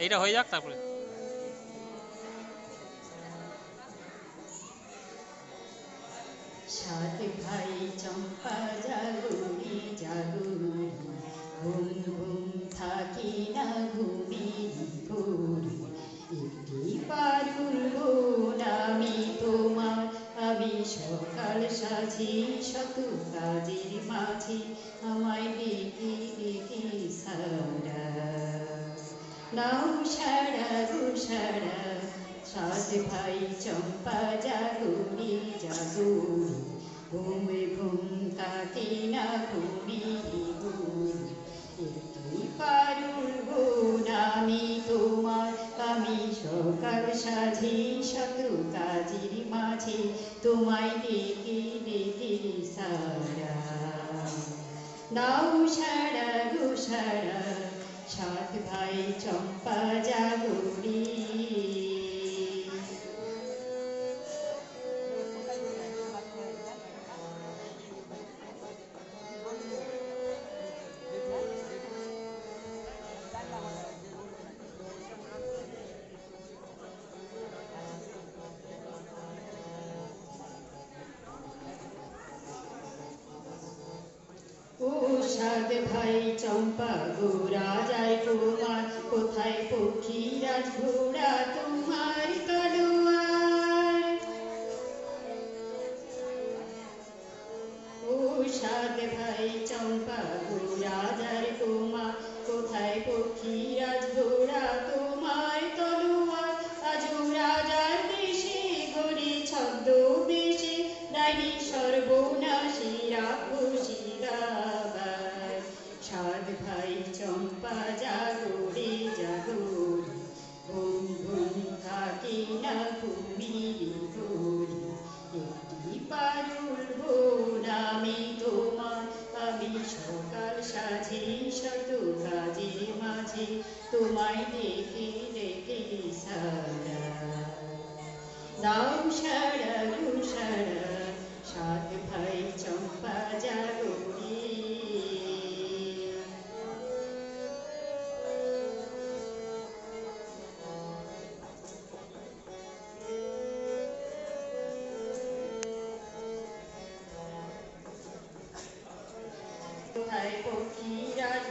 এইটা হয়ে যাক তারপরে। সাত ভাই চম্পা জাগুরি জাগুরি, ঘুম ঘুম থাকি না ঘুমিরি ঘুরি। একটি পারুল বোন আমি তোমার, আমি সকাল সাজি শত কাজের মাঝে, আমায় ডেকে ডেকে সারা নাও সারা গো সারা। সাত ভাই চম্পা জাগুরি জাগুরি, ঘুমে ঘুম থাকে না ঘুমিরি ঘুরি। একটি পারুল বোন আমি তোমার, আমি সকাল সাজি শত কাজের মাঝে, তোমায় ডেকে ডেকে সারা নাও সারা গো সারা। সাত ভাই চম্পা জাগুরি। ও সাত ভাই চম্পা ঘোরা যায় তোমার, কোথায় পক্ষীরাজ ঘোড়া তোমার তলোয়ার। ও সাত ভাই চম্পা ঘোরা যায় তোমার, কোথায় পক্ষীরাজ ঘোড়া তোমার তলোয়ার। আজও রাজার দেশে ঘোরে ছদ্মবেশে, ডাইনি সর্বনাশী রাক্ষসী দাবায়। সাত ভাই চম্পা জাগরে জাগরে, ঘুম ঘুম থাকে না ঘুমিরি ঘুরি। একটি পারুল বোন আমি তোমার, আমি সকাল সাজি শত কাজের মাঝে, তোমায় ডেকে ডেকে সারা দাও সারা গো সারা। সাত ভাই চম্পা জাগরি। কোথায় পক্ষীরাজ